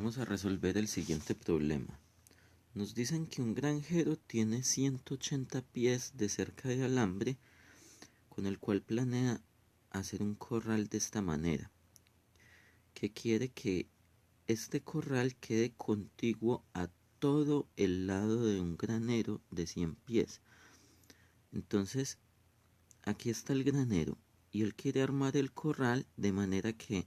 Vamos a resolver el siguiente problema. Nos dicen que un granjero tiene 180 pies de cerca de alambre con el cual planea hacer un corral de esta manera, que quiere que este corral quede contiguo a todo el lado de un granero de 100 pies. Entonces, aquí está el granero y él quiere armar el corral de manera que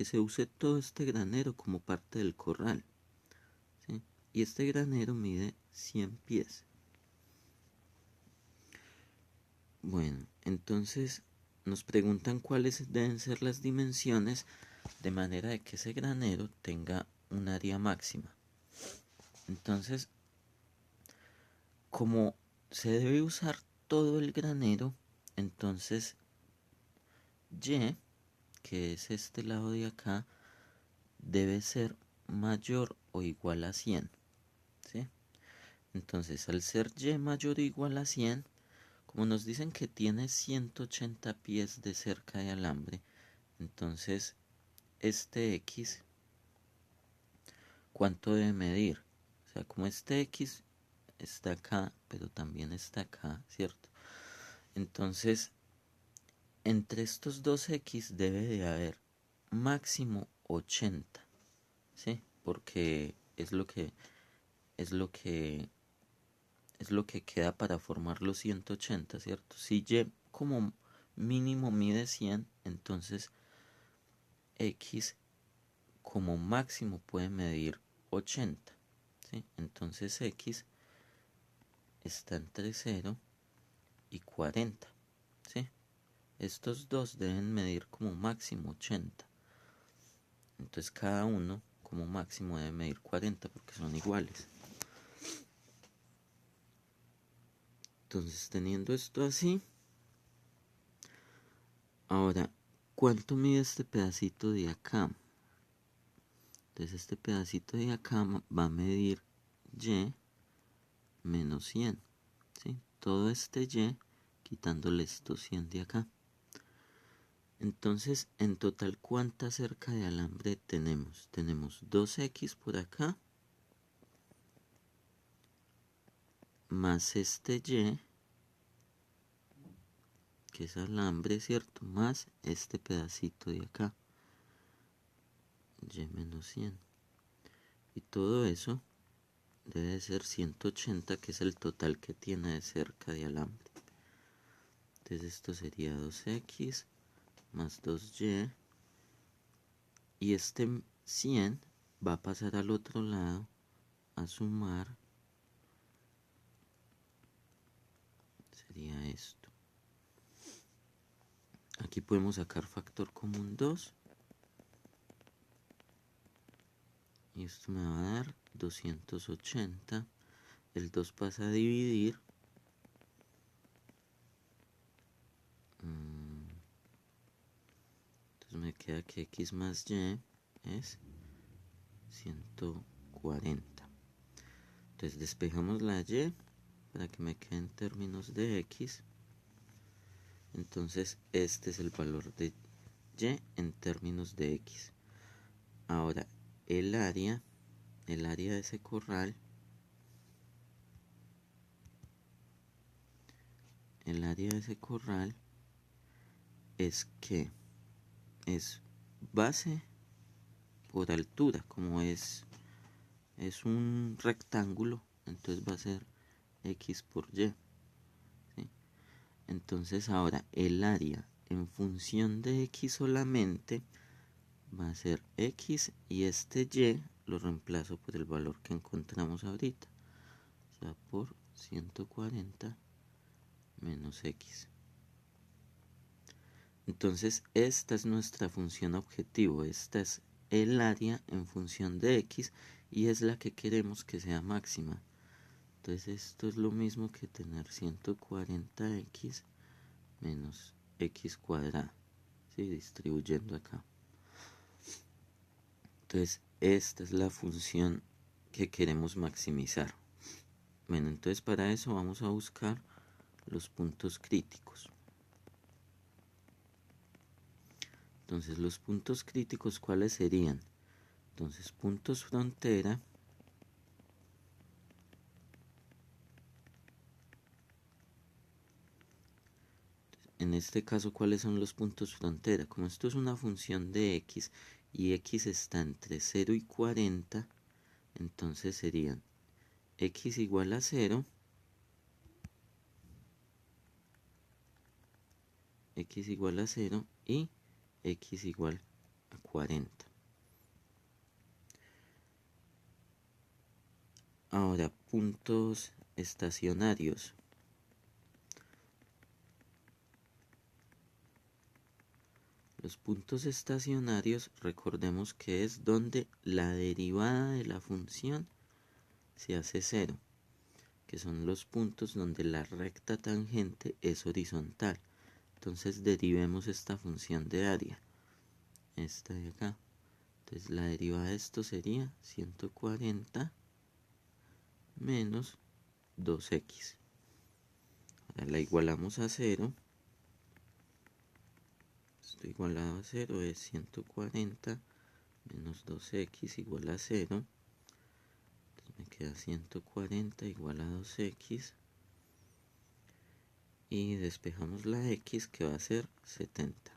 se use todo este granero como parte del corral, ¿sí? Y este granero mide 100 pies. Bueno, entonces nos preguntan cuáles deben ser las dimensiones de manera de que ese granero tenga un área máxima. Entonces, como se debe usar todo el granero, entonces Y, que es este lado de acá, debe ser mayor o igual a 100, ¿sí? Entonces, al ser Y mayor o igual a 100, como nos dicen que tiene 180 pies de cerca de alambre, entonces este X, ¿cuánto debe medir? O sea, como este X está acá, pero también está acá, ¿cierto? Entonces, entre estos dos X debe de haber máximo 80, ¿sí? Porque es lo que queda para formar los 180, ¿cierto? Si Y como mínimo mide 100, entonces X como máximo puede medir 80, ¿sí? Entonces X está entre 0 y 40, ¿sí? Estos dos deben medir como máximo 80. Entonces cada uno como máximo debe medir 40 porque son iguales. Entonces, teniendo esto así, ahora, ¿cuánto mide este pedacito de acá? Entonces este pedacito de acá va a medir Y menos 100, ¿sí? Todo este Y quitándole estos 100 de acá. Entonces, en total, ¿cuánta cerca de alambre tenemos? Tenemos 2X por acá, más este Y, que es alambre, ¿cierto? Más este pedacito de acá, Y menos 100. Y todo eso debe ser 180, que es el total que tiene de cerca de alambre. Entonces esto sería 2X más 2Y. Y este 100 va a pasar al otro lado a sumar. Sería esto. Aquí podemos sacar factor común 2. Y esto me va a dar 280. El 2 pasa a dividir. Entonces me queda que X más Y es 140. Entonces despejamos la Y para que me quede en términos de X. Entonces este es el valor de Y en términos de X. Ahora el área de ese corral, es que es base por altura, como es un rectángulo, entonces va a ser X por Y, ¿sí? Entonces ahora el área en función de X solamente va a ser X, y este Y lo reemplazo por el valor que encontramos ahorita, o sea, por 140 menos X. Entonces esta es nuestra función objetivo, esta es el área en función de X y es la que queremos que sea máxima. Entonces esto es lo mismo que tener 140X menos X cuadrada, ¿sí? Distribuyendo acá. Entonces esta es la función que queremos maximizar. Bueno, entonces para eso vamos a buscar los puntos críticos. Entonces los puntos críticos, ¿cuáles serían? Entonces puntos frontera en este caso, ¿cuáles son los puntos frontera? Como esto es una función de x y x está entre 0 y 40, entonces serían x igual a 0, x igual a 0 y x igual a 40. Ahora, puntos estacionarios. Los puntos estacionarios, recordemos que es donde la derivada de la función se hace 0, que son los puntos donde la recta tangente es horizontal. Entonces derivemos esta función de área, esta de acá. Entonces la derivada de esto sería 140 menos 2x. Ahora la igualamos a 0. Esto igualado a 0 es 140 menos 2x igual a 0. Entonces me queda 140 igual a 2x. Y despejamos la x, que va a ser 70.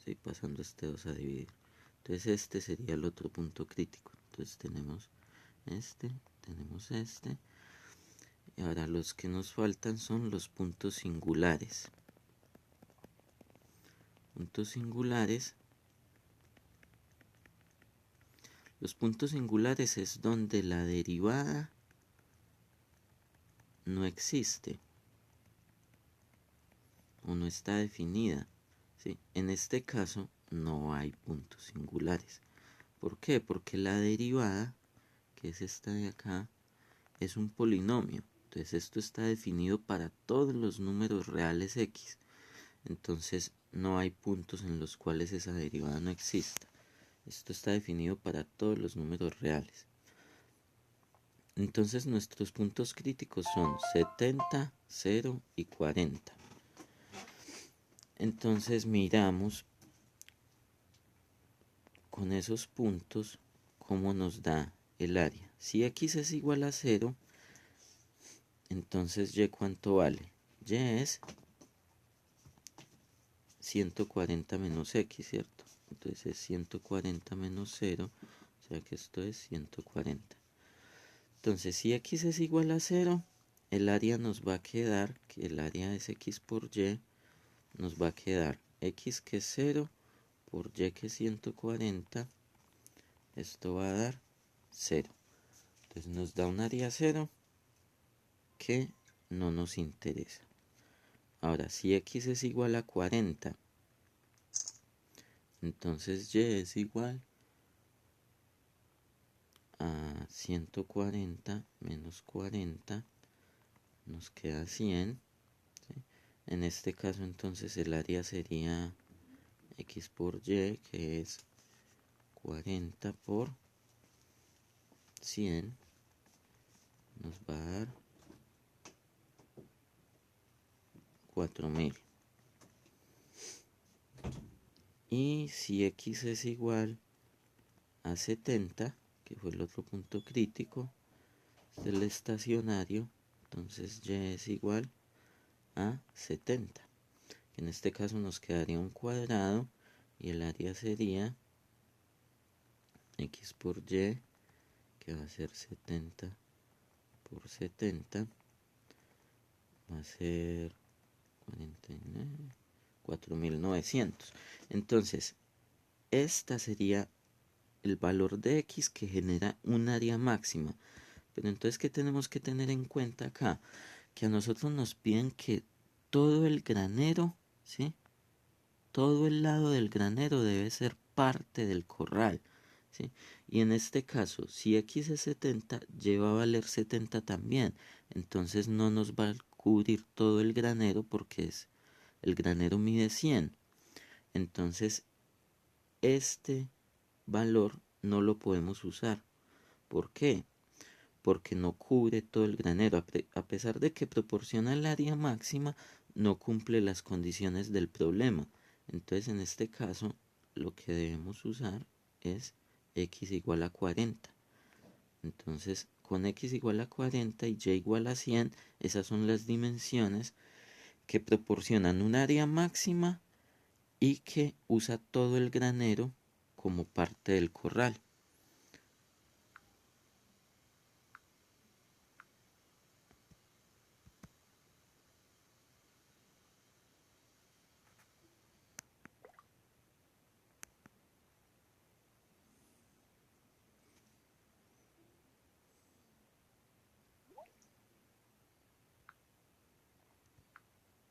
¿Sí? Pasando este 2 a dividir. Entonces este sería el otro punto crítico. Entonces tenemos este. Y ahora los que nos faltan son los puntos singulares. Puntos singulares. Los puntos singulares es donde la derivada no existe o no está definida. ¿Sí? En este caso no hay puntos singulares. ¿Por qué? Porque la derivada, que es esta de acá, es un polinomio. Entonces esto está definido para todos los números reales x. Entonces no hay puntos en los cuales esa derivada no exista. Esto está definido para todos los números reales. Entonces nuestros puntos críticos son 70, 0 y 40. Entonces miramos con esos puntos cómo nos da el área. Si x es igual a 0, entonces y ¿cuánto vale? Y es 140 menos x, ¿cierto? Entonces es 140 menos 0, o sea que esto es 140. Entonces si x es igual a 0, el área nos va a quedar, que el área es x por y, nos va a quedar x que es 0 por y que es 140, esto va a dar 0. Entonces nos da un área 0 que no nos interesa. Ahora, si x es igual a 40, entonces y es igual a 140 menos 40, nos queda 100. ¿Sí? En este caso entonces el área sería x por y, que es 40 por 100, nos va a dar 4000. Y si x es igual a 70, que fue el otro punto crítico del estacionario, entonces y es igual a 70. En este caso nos quedaría un cuadrado y el área sería x por y, que va a ser 70 por 70, va a ser 49, 4900. Entonces, esta sería el valor de x que genera un área máxima. Pero entonces, ¿qué tenemos que tener en cuenta acá? Que a nosotros nos piden que todo el granero, ¿sí? Todo el lado del granero debe ser parte del corral, ¿sí? Y en este caso, si x es 70, lleva a valer 70 también. Entonces no nos va a cubrir todo el granero porque el granero mide 100. Entonces, este valor no lo podemos usar. ¿Por qué? Porque no cubre todo el granero. A pesar de que proporciona el área máxima, no cumple las condiciones del problema. Entonces, en este caso, lo que debemos usar es x igual a 40. Entonces, con x igual a 40 y y igual a 100, esas son las dimensiones que proporcionan un área máxima y que usa todo el granero como parte del corral.